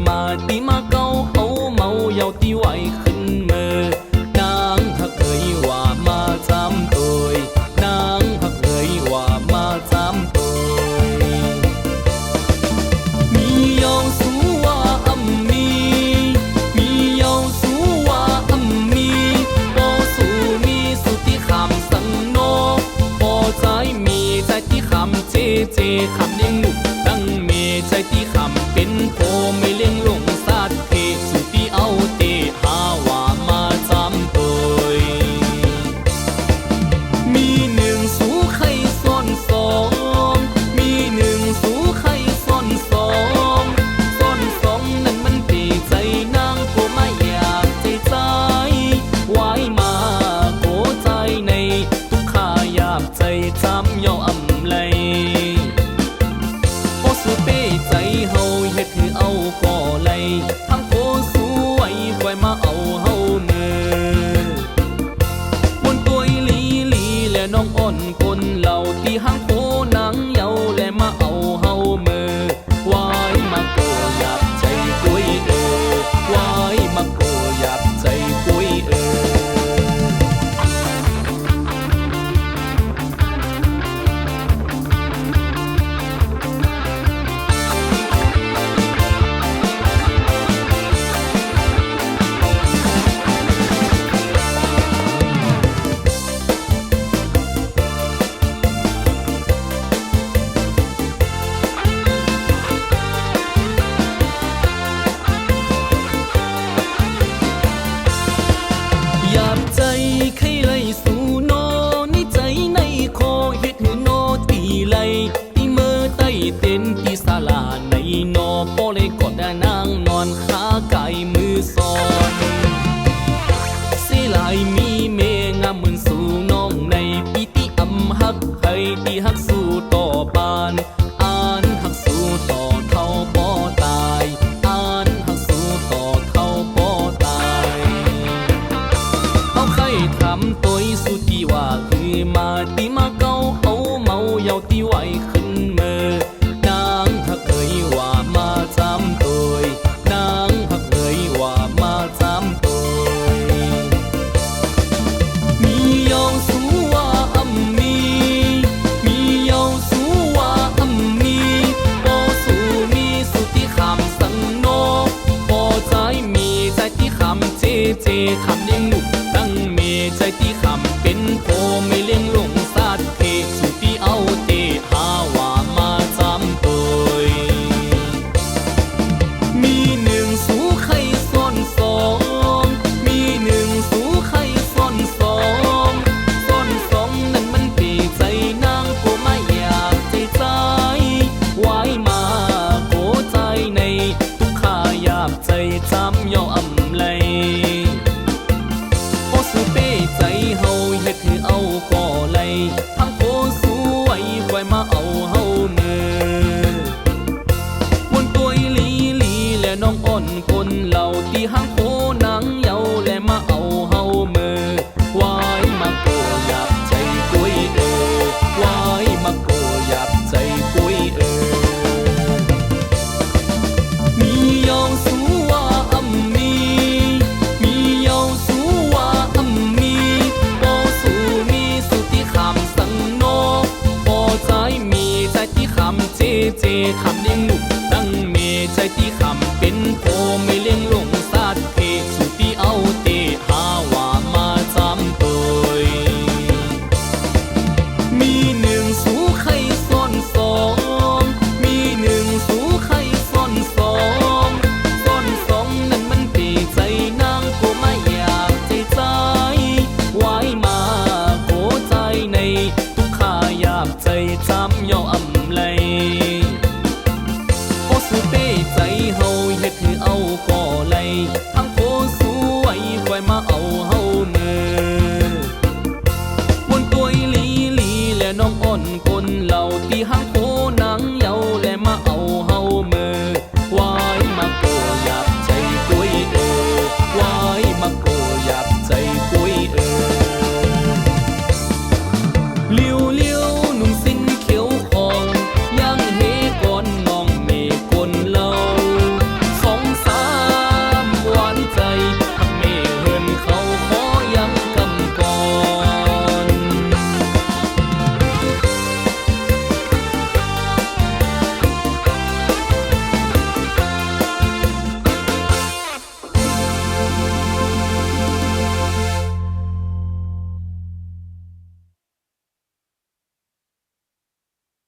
มาตีมาเก้าเอาเมาเยาตีไหวขึ้นเมื่อนางหักเอ่ยว่ามาจำตัวนางหักเอ่ยว่ามาจำตัวมีเยาสูว่าอัมมีมีเยาสูว่าอัมมีพอสู่มีสุติคำสังโนพอใจมีใจที่คำเจคำเลี้ยงลูกตั้งเมใจที่คำเป็นโพไม่เลี้ยงลงสัตว์เทสุที่เอาเตหาว่ามาจำตัวมีหนึ่งสู่ใครซ้อนสองมีหนึ่งสู่ใครซ้อนสองซ้อนสองนั้นมันตีใจนางโกไม่อยากใจไว้มาโกใจในทุกขาอยากใจจำย่ออำไลโอสุเป้ใจเฮาเฮ็ดคือเอาก่อไลทั้งโคสวยไว้มาเอาเฮาเนื้อบนตัวลีและน้องอ่อนคนเหล่าที่ห้างโคหนังเยาและมาเอาเฮาเมื่อไว้มาโกอยากใจกุยไว้มาโกอยากใจกุยอยากใจใครไล่สู่โนในใจในคอเฮ็ดหือโนตีไลตีเมื่อใต้เต้นที่ศาลาในนอพอเลยกอดนางนอนขาไก่มือซ้อนเสียลายมีเมงามเหมือนสู่น้องในปีที่อำหักใครที่หักสู่ต่อบานอ่านหักสู่ต่อเท่าบ่ตายอ่านหักสู่ต่อเท่าบ่ตายเอาใครทำตัวสุดที่ว่าคือมาตีมาเก้าเอาเมาเยาตีไหวขึ้นเมื่อนางหักเอ่ยว่ามาจำตัวนางหักเอ่ยว่ามาจำตัวมีเยาสูว่าอัมมีมีเยาสูว่าอัมมีพอสู่มีสุติคำสังโนพอใจมีใจที่คำเจคำเลี้ยงลูกตั้งเมใจที่คำเป็นโพไม่เลี้ยงลงสัตว์เทสุที่เอาเตหาว่ามาจำตัวมีหนึ่งสู่ใครซ้อนสองมีหนึ่งสู่ใครซ้อนสองซ้อนสองนั้นมันตีใจนางโกไม่อยากใจไว้มาโกใจในทุกขาอยากใจจำย่ออำไลโอสุเป้ใจเฮาเฮ็ดคือเอาก่อไลทั้งโคสวยไว้มาเอาเฮาเมื่อบนตัวลีและน้องอ่อนคนเหล่าที่ห้างโคหนัง